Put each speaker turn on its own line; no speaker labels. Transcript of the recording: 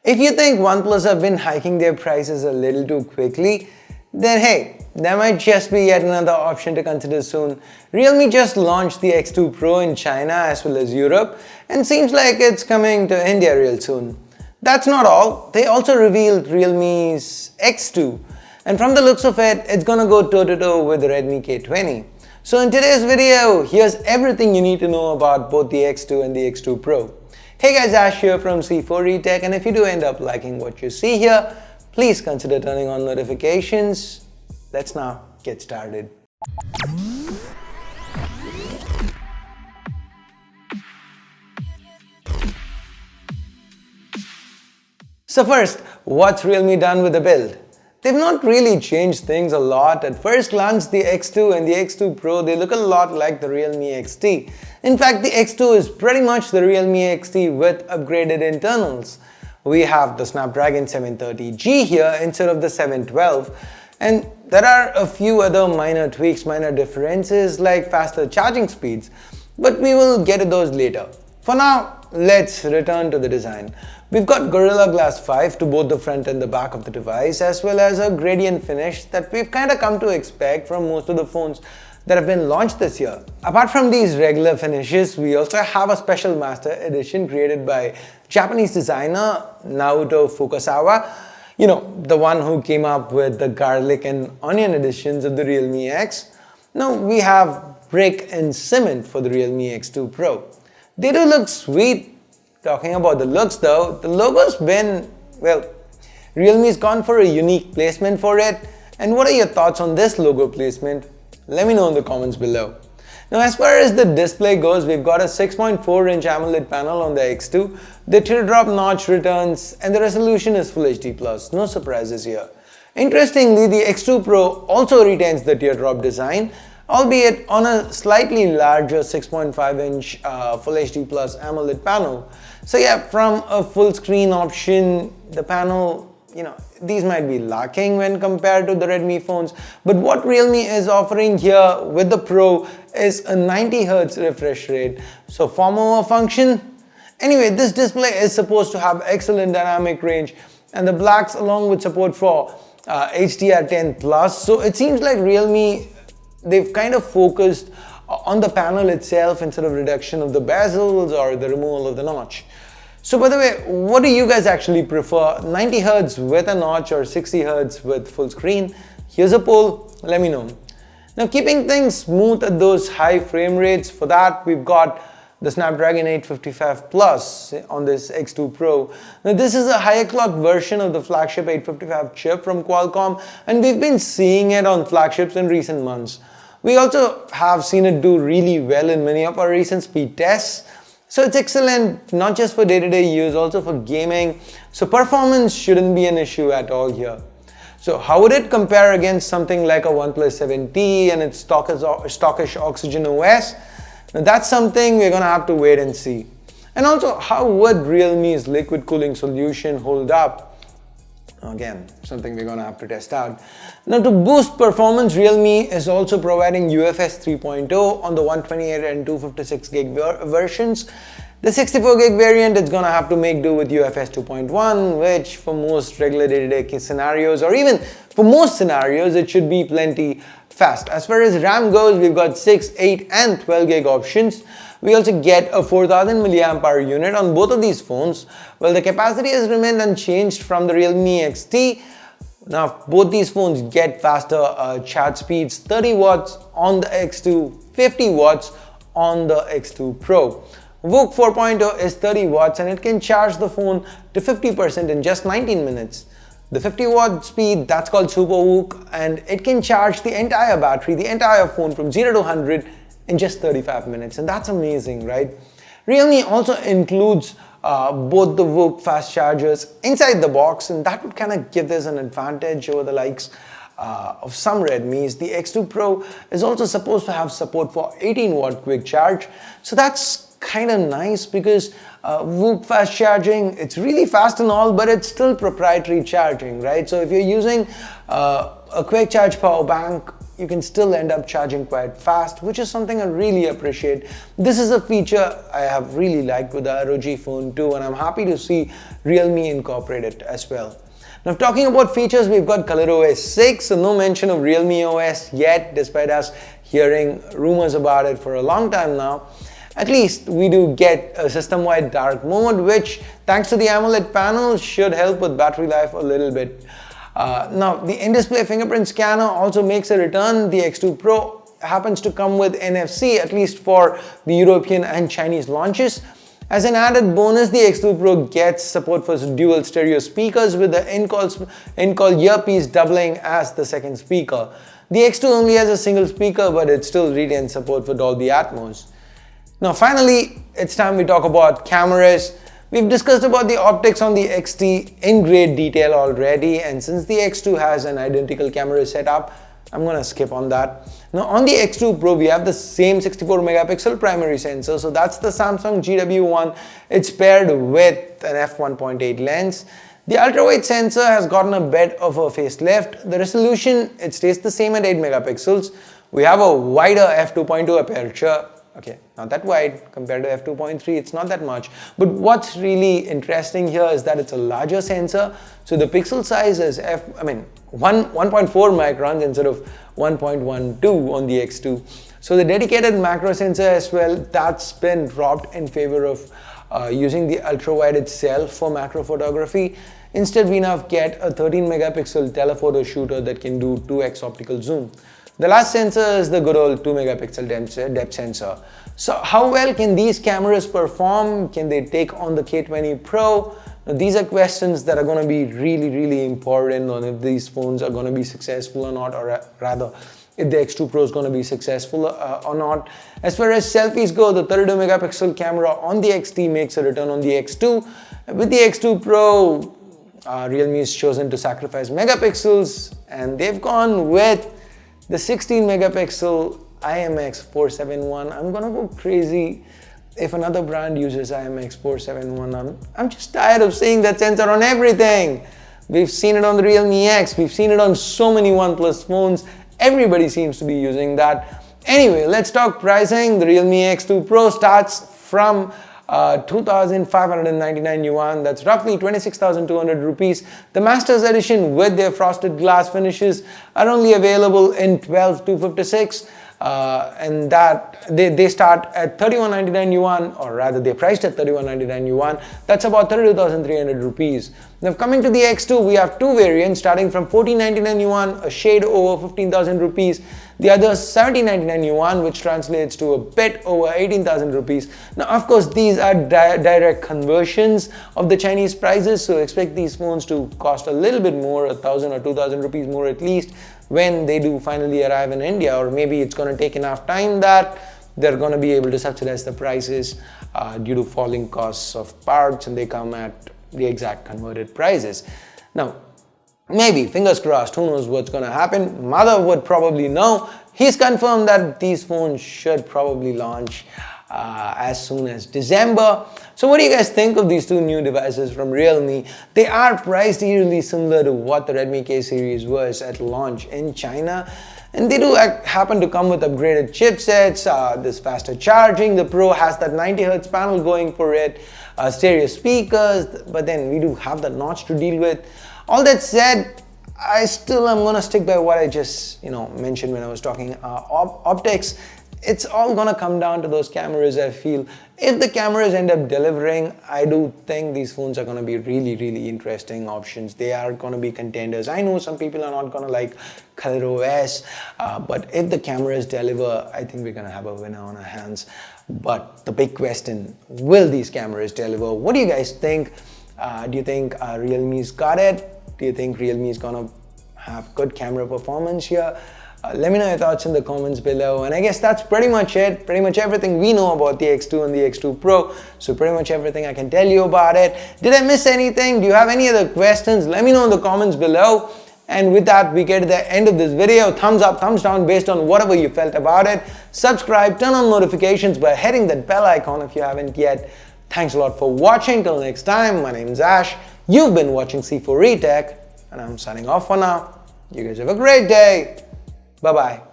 If you think OnePlus have been hiking their prices a little too quickly, then hey, there might just be yet another option to consider soon. Realme just launched the X2 Pro in China as well as Europe, and seems like it's coming to India real soon. That's not all, they also revealed Realme's X2, and from the looks of it, it's gonna go toe-to-toe with the Redmi K20. So in today's video, here's everything you need to know about both the X2 and the X2 Pro. Hey guys, Ash here from C4eTech, and if you do end up liking what you see here, please consider turning on notifications. Let's now get started. So first, what's Realme done with the build? They've not really changed things a lot. At first glance, the X2 and the X2 Pro, they look a lot like the Realme XT. In fact, the X2 is pretty much the Realme XT with upgraded internals. We have the Snapdragon 730G here instead of the 712, and there are a few other minor tweaks, minor differences like faster charging speeds, but we will get to those later. For now, let's return to the design. We've got Gorilla Glass 5 to both the front and the back of the device, as well as a gradient finish that we've kind of come to expect from most of the phones that have been launched this year. Apart from these regular finishes, we also have a special master edition created by Japanese designer Naoto Fukasawa. You know, the one who came up with the garlic and onion editions of the Realme X. Now we have brick and cement for the Realme X2 Pro. They do look sweet. Talking about the looks though, the logo's been, well, Realme's gone for a unique placement for it. And what are your thoughts on this logo placement? Let me know in the comments below. Now as far as the display goes, we've got a 6.4-inch AMOLED panel on the X2, the teardrop notch returns, and the resolution is Full HD+, no surprises here. Interestingly, the X2 Pro also retains the teardrop design, albeit on a slightly larger 6.5-inch Full HD+ AMOLED panel. So yeah, from a full screen option, the panel, you know, these might be lacking when compared to the Redmi phones, but what Realme is offering here with the Pro is a 90Hz refresh rate. So for more function, anyway, this display is supposed to have excellent dynamic range, and the blacks along with support for HDR10+. So it seems like Realme, they've kind of focused on the panel itself instead of reduction of the bezels or the removal of the notch. So by the way, what do you guys actually prefer, 90Hz with a notch or 60Hz with full screen? Here's a poll, let me know. Now keeping things smooth at those high frame rates, for that we've got the Snapdragon 855 Plus on this X2 Pro. Now this is a higher clock version of the flagship 855 chip from Qualcomm, and we've been seeing it on flagships in recent months. We also have seen it do really well in many of our recent speed tests. So it's excellent not just for day-to-day use, also for gaming. So performance shouldn't be an issue at all here. So how would it compare against something like a OnePlus 7T and its stockish Oxygen OS? Now that's something we're gonna have to wait and see. And also, how would Realme's liquid cooling solution hold up? Again, something we're gonna have to test out. Now to boost performance, Realme is also providing UFS 3.0 on the 128 and 256 gig versions. The 64 gig variant is gonna have to make do with UFS 2.1, which for most regular day-to-day scenarios, or even for most scenarios, it should be plenty fast. As far as RAM goes, we've got 6, 8 and 12 gig options. We also get a 4000 mAh unit on both of these phones. Well, the capacity has remained unchanged from the Realme XT. Now, both these phones get faster charge speeds, 30 watts on the X2, 50 watts on the X2 Pro. VOOC 4.0 is 30 watts and it can charge the phone to 50% in just 19 minutes. The 50 watt speed, that's called SuperVooc, and it can charge the entire battery, the entire phone from 0 to 100 in just 35 minutes, and that's amazing, right? Realme also includes both the VOOC fast chargers inside the box, and that would kind of give this an advantage over the likes of some Redmis. The X2 Pro is also supposed to have support for 18-watt quick charge, so that's kind of nice because VOOC fast charging, it's really fast and all, but it's still proprietary charging, right? So if you're using a quick charge power bank you can still end up charging quite fast, which is something I really appreciate. This is a feature I have really liked with the ROG Phone 2, and I'm happy to see Realme incorporate it as well. Now, talking about features, we've got ColorOS 6, so no mention of Realme OS yet, despite us hearing rumors about it for a long time now. At least we do get a system-wide dark mode, which, thanks to the AMOLED panel, should help with battery life a little bit. Now, the in-display fingerprint scanner also makes a return. The X2 Pro happens to come with NFC, at least for the European and Chinese launches. As an added bonus, the X2 Pro gets support for dual stereo speakers, with the in-call earpiece doubling as the second speaker. The X2 only has a single speaker, but it still retains support for Dolby Atmos. Now finally, it's time we talk about cameras. We've discussed about the optics on the XT in great detail already, and since the X2 has an identical camera setup, I'm gonna skip on that. Now on the X2 Pro, we have the same 64 megapixel primary sensor, so that's the Samsung GW1. It's paired with an f1.8 lens. The ultra-wide sensor has gotten a bit of a facelift. The resolution, it stays the same at 8 megapixels. We have a wider f2.2 aperture. Okay, not that wide compared to f2.3, it's not that much. But what's really interesting here is that it's a larger sensor. So the pixel size is 1.4 microns instead of 1.12 on the X2. So the dedicated macro sensor as well, that's been dropped in favor of using the ultra wide itself for macro photography. Instead, we now get a 13 megapixel telephoto shooter that can do 2x optical zoom. The last sensor is the good old 2 megapixel depth sensor. So how well can these cameras perform? Can they take on the K20 Pro? Now, these are questions that are going to be really important on if these phones are going to be successful or not, or rather if the X2 Pro is going to be successful or not. As far as selfies go, the 32 megapixel camera on the XT makes a return on the X2. With the X2 Pro, Realme has chosen to sacrifice megapixels, and they've gone with the 16 megapixel IMX471. I'm gonna go crazy if another brand uses IMX471. I'm just tired of seeing that sensor on everything. We've seen it on the Realme X, we've seen it on so many OnePlus phones. Everybody seems to be using that. Anyway, let's talk pricing. The Realme X2 Pro starts from 2,599 yuan, that's roughly 26,200 rupees. The Masters Edition with their frosted glass finishes are only available in 12,256, and that they start at 3,199 yuan, or rather they're priced at 3,199 yuan. That's about 32,300 rupees. Now coming to the X2, we have two variants starting from 1,499 yuan, a shade over 15,000 rupees. The other 1,799 yuan, which translates to a bit over 18,000 rupees. Now, of course, these are direct conversions of the Chinese prices, so expect these phones to cost a little bit more, 1,000 or 2,000 rupees more at least, when they do finally arrive in India, or maybe it's going to take enough time that they're going to be able to subsidize the prices due to falling costs of parts, and they come at the exact converted prices. Now, maybe, fingers crossed, who knows what's going to happen. Mother would probably know. He's confirmed that these phones should probably launch as soon as December. So what do you guys think of these two new devices from Realme? They are priced eerily similar to what the Redmi K series was at launch in China. And they do happen to come with upgraded chipsets, this faster charging. The Pro has that 90 Hz panel going for it, stereo speakers, but then we do have the notch to deal with. All that said, I still am gonna stick by what I just mentioned when I was talking optics. It's all gonna come down to those cameras. I feel if the cameras end up delivering, I do think these phones are gonna be really interesting options. They are gonna be contenders. I know some people are not gonna like ColorOS, but if the cameras deliver, I think we're gonna have a winner on our hands. But the big question, will these cameras deliver? What do you guys think? Do you think Realme's got it? Do you think Realme is gonna have good camera performance here? Let me know your thoughts in the comments below. And I guess that's pretty much it. Pretty much everything we know about the X2 and the X2 Pro. So pretty much everything I can tell you about it. Did I miss anything? Do you have any other questions? Let me know in the comments below. And with that, we get to the end of this video. Thumbs up, thumbs down based on whatever you felt about it. Subscribe, turn on notifications by hitting that bell icon if you haven't yet. Thanks a lot for watching. Till next time, my name is Ash. You've been watching C4E Tech, and I'm signing off for now. You guys have a great day. Bye-bye.